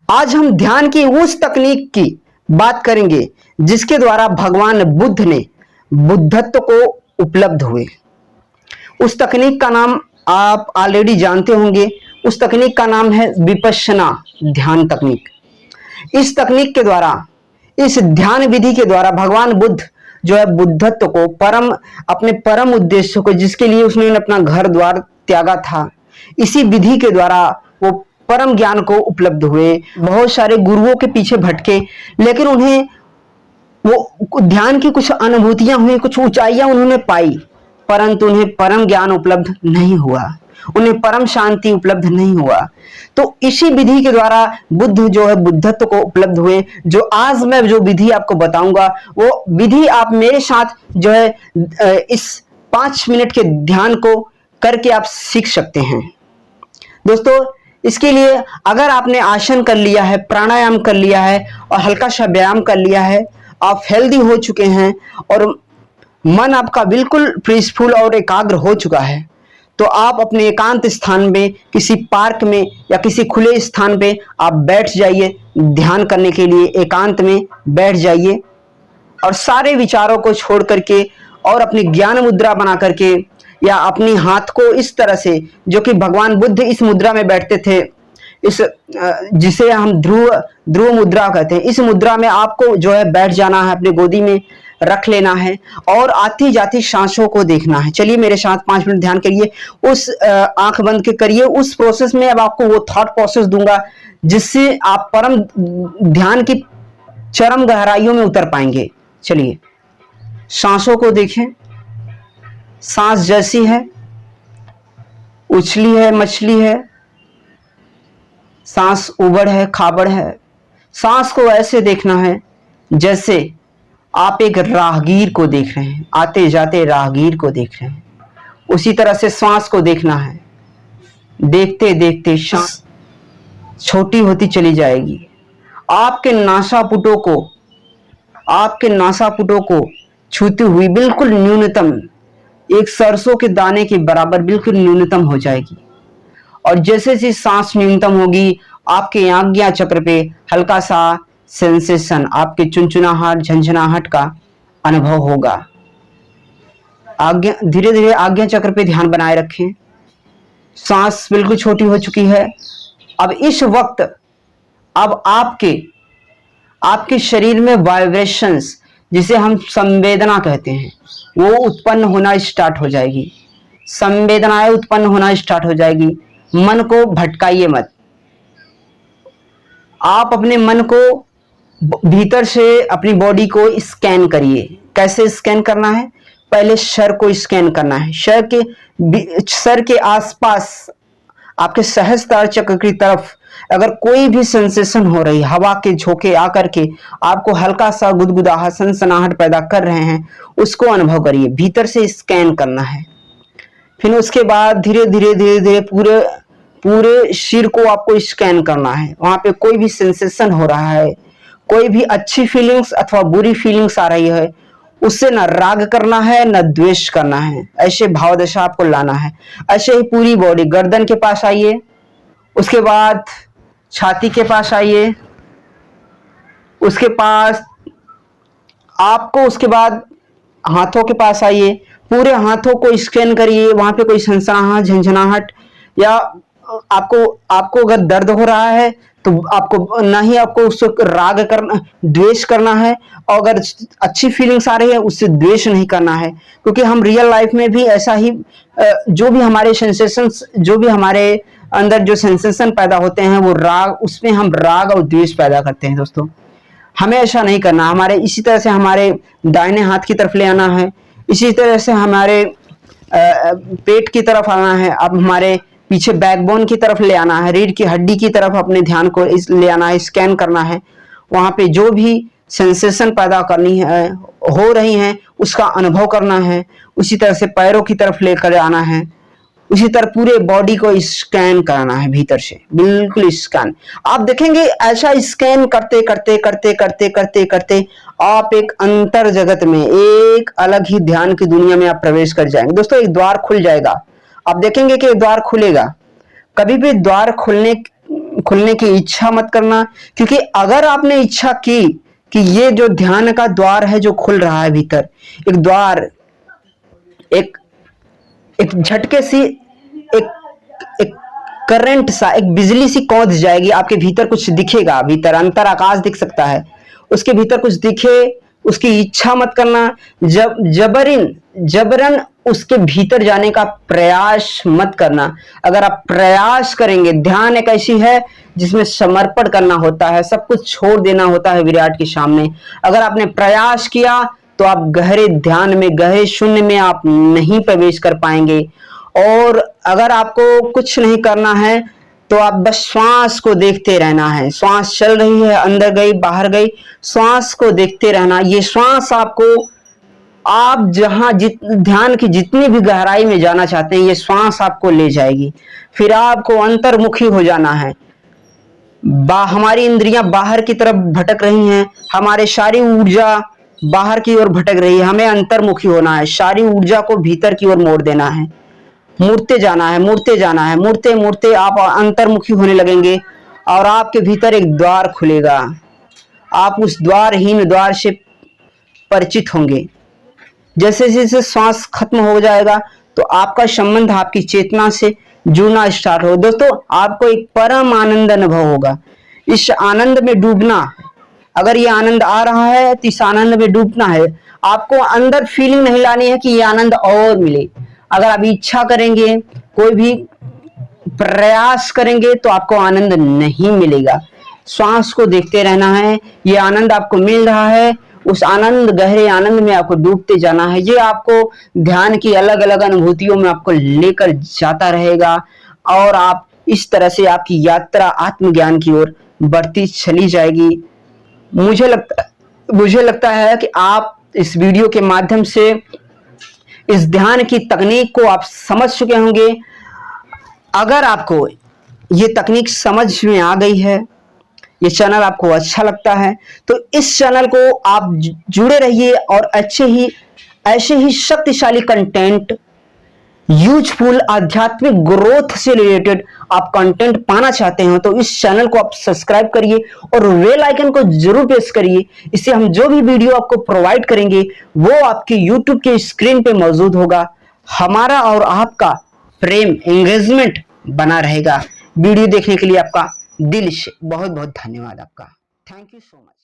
आज हम ध्यान की उस तकनीक की बात करेंगे जिसके द्वारा भगवान बुद्ध ने बुद्धत्व को उपलब्ध हुए। उस तकनीक का नाम आप ऑलरेडी जानते होंगे। उस तकनीक का नाम है विपश्यना ध्यान तकनीक। इस तकनीक के द्वारा, इस ध्यान विधि के द्वारा भगवान बुद्ध जो है बुद्धत्व को, अपने परम उद्देश्य को, जिसके लिए उसने अपना घर द्वार त्यागा था, इसी विधि के द्वारा वो परम ज्ञान को उपलब्ध हुए। बहुत सारे गुरुओं के पीछे भटके, लेकिन उन्हें वो ध्यान की कुछ अनुभूतियां हुई, कुछ ऊंचाइयां उन्होंने पाई, परंतु उन्हें परम ज्ञान उपलब्ध नहीं हुआ, उन्हें परम शांति उपलब्ध नहीं हुआ। तो इसी विधि के द्वारा बुद्ध जो है बुद्धत्व को उपलब्ध हुए। जो आज मैं जो विधि आपको बताऊंगा, वो विधि आप मेरे साथ जो है इस 5 मिनट के ध्यान को करके आप सीख सकते हैं। दोस्तों, इसके लिए अगर आपने आसन कर लिया है, प्राणायाम कर लिया है और हल्का सा व्यायाम कर लिया है, आप हेल्दी हो चुके हैं और मन आपका बिल्कुल पीसफुल और एकाग्र हो चुका है, तो आप अपने एकांत स्थान में, किसी पार्क में या किसी खुले स्थान पे आप बैठ जाइए। ध्यान करने के लिए एकांत में बैठ जाइए और सारे विचारों को छोड़ करके और अपनी ज्ञान मुद्रा बना करके, या अपनी हाथ को इस तरह से, जो कि भगवान बुद्ध इस मुद्रा में बैठते थे, इस जिसे हम ध्रुव मुद्रा कहते हैं, इस मुद्रा में आपको जो है बैठ जाना है, अपनी गोदी में रख लेना है और आती जाती सांसों को देखना है। चलिए मेरे साथ 5 मिनट ध्यान करिए। उस आंख बंद के करिए। उस प्रोसेस में अब आपको वो थॉट प्रोसेस दूंगा जिससे आप परम ध्यान की चरम गहराइयों में उतर पाएंगे। चलिए, सांसों को देखें। सांस जैसी है, उछली है, मछली है, सांस उबड़ है, खाबड़ है। सांस को ऐसे देखना है जैसे आप एक राहगीर को देख रहे हैं, आते जाते राहगीर को देख रहे हैं। उसी तरह से सांस को देखना है। देखते देखते सांस छोटी होती चली जाएगी। आपके नासापुटों को छूती हुई बिल्कुल न्यूनतम, एक सरसों के दाने के बराबर बिल्कुल न्यूनतम हो जाएगी। और जैसे जैसे सांस न्यूनतम होगी, आपके आज्ञा चक्र पे हल्का सा सेंसेशन, आपके चुनचुनाहट, झंझनाहट का अनुभव होगा। धीरे धीरे आज्ञा चक्र पे ध्यान बनाए रखें। सांस बिल्कुल छोटी हो चुकी है। अब इस वक्त अब आपके शरीर में वाइब्रेशंस, जिसे हम संवेदना कहते हैं, वो उत्पन्न होना स्टार्ट हो जाएगी। संवेदनाएं उत्पन्न होना स्टार्ट हो जाएगी। मन को भटकाइए मत। आप अपने मन को भीतर से, अपनी बॉडी को स्कैन करिए। कैसे स्कैन करना है? पहले सर को स्कैन करना है। सर के आसपास आपके सहस्त्रार चक्र की तरफ अगर कोई भी सेंसेशन हो रही, हवा के झोंके आकर के आपको हल्का सा गुदगुदाहट, सनसनाहट पैदा कर रहे हैं, उसको अनुभव करिए। भीतर से स्कैन करना है। फिर उसके बाद धीरे धीरे पूरे सिर को आपको स्कैन करना है। वहां पे कोई भी सेंसेशन हो रहा है, कोई भी अच्छी फीलिंग्स अथवा बुरी फीलिंग्स आ रही है, उससे न राग करना है न द्वेष करना है। ऐसे भावदशा आपको लाना है। ऐसे ही पूरी बॉडी, गर्दन के पास आइए, उसके बाद छाती के पास आइए, उसके बाद हाथों के पास आइए। पूरे हाथों को स्कैन करिए। वहां पे कोई सनसनाहट, झंझनाहट, या आपको अगर दर्द हो रहा है तो आपको ना ही आपको उससे राग करना, द्वेष करना है, और अगर अच्छी फीलिंग्स आ रही है उससे द्वेष नहीं करना है। क्योंकि हम रियल लाइफ में भी ऐसा ही, जो भी हमारे सेंसेशंस, जो भी हमारे अंदर जो सेंसेशन पैदा होते हैं, वो राग, उसमें हम राग और द्वेष पैदा करते हैं। दोस्तों, हमें ऐसा नहीं करना। इसी तरह से हमारे दाहिने हाथ की तरफ ले आना है। इसी तरह से हमारे पेट की तरफ आना है। अब हमारे पीछे बैकबोन की तरफ ले आना है, रीढ़ की हड्डी की तरफ अपने ध्यान को ले आना है, स्कैन करना है। वहां पे जो भी सेंसेशन पैदा करनी है, हो रही हैं, उसका अनुभव करना है। उसी तरह से पैरों की तरफ लेकर आना है। उसी तरह पूरे बॉडी को स्कैन कराना है, भीतर से बिल्कुल स्कैन। आप देखेंगे ऐसा स्कैन करते करते करते करते करते करते आप एक अंतर जगत में, एक अलग ही ध्यान की दुनिया में आप प्रवेश कर जाएंगे। दोस्तों, एक द्वार खुल जाएगा। आप देखेंगे कि द्वार खुलेगा। कभी भी द्वार खुलने खुलने की इच्छा मत करना, क्योंकि अगर आपने इच्छा की कि ये जो ध्यान का द्वार है जो खुल रहा है भीतर, एक द्वार, एक झटके सी, एक एक करंट सा, एक बिजली सी कौंध जाएगी आपके भीतर, कुछ दिखेगा भीतर, अंतर आकाश दिख सकता है, उसके भीतर कुछ दिखे, उसकी इच्छा मत करना, जबरन उसके भीतर जाने का प्रयास मत करना। अगर आप प्रयास करेंगे, ध्यान एक ऐसी है जिसमें समर्पण करना होता है, सब कुछ छोड़ देना होता है विराट के सामने। अगर आपने प्रयास किया तो आप गहरे ध्यान में, गहरे शून्य में आप नहीं प्रवेश कर पाएंगे। और अगर आपको कुछ नहीं करना है तो आप बस श्वास को देखते रहना है। श्वास चल रही है, अंदर गई बाहर गई, श्वास को देखते रहना। ये श्वास आपको, आप जहां ध्यान की जितनी भी गहराई में जाना चाहते हैं, ये श्वास आपको ले जाएगी। फिर आपको अंतर्मुखी हो जाना है। हमारी इंद्रियां बाहर की तरफ भटक रही हैं, हमारे सारी ऊर्जा बाहर की ओर भटक रही है, हमें अंतर्मुखी होना है, सारी ऊर्जा को भीतर की ओर मोड़ देना है, मुड़ते जाना है, मुड़ते जाना है। मुड़ते मुड़ते आप अंतर्मुखी होने लगेंगे और आपके भीतर एक द्वार खुलेगा। आप उस द्वारहीन द्वार से परिचित होंगे। जैसे जैसे श्वास खत्म हो जाएगा तो आपका संबंध आपकी चेतना से जुड़ना स्टार्ट हो। दोस्तों, आपको एक परम आनंद अनुभव होगा। इस आनंद में डूबना, अगर ये आनंद आ रहा है तो इस आनंद में डूबना है। आपको अंदर फीलिंग नहीं लानी है कि ये आनंद और मिले। अगर आप इच्छा करेंगे, कोई भी प्रयास करेंगे तो आपको आनंद नहीं मिलेगा। श्वास को देखते रहना है, ये आनंद आपको मिल रहा है, उस आनंद, गहरे आनंद में आपको डूबते जाना है। ये आपको ध्यान की अलग अलग अनुभूतियों में आपको लेकर जाता रहेगा और आप इस तरह से आपकी यात्रा आत्मज्ञान की ओर बढ़ती चली जाएगी। मुझे लगता है कि आप इस वीडियो के माध्यम से इस ध्यान की तकनीक को आप समझ चुके होंगे। अगर आपको ये तकनीक समझ में आ गई है, ये चैनल आपको अच्छा लगता है, तो इस चैनल को आप जुड़े रहिए और ऐसे ही शक्तिशाली कंटेंट, यूजफुल आध्यात्मिक ग्रोथ से रिलेटेड आप कंटेंट पाना चाहते हो तो इस चैनल को आप सब्सक्राइब करिए और बेल आइकन को जरूर प्रेस करिए। इससे हम जो भी वीडियो आपको प्रोवाइड करेंगे वो आपके यूट्यूब के स्क्रीन पे मौजूद होगा। हमारा और आपका प्रेम, एंगेजमेंट बना रहेगा। वीडियो देखने के लिए आपका दिल से बहुत बहुत धन्यवाद आपका। Thank you so much.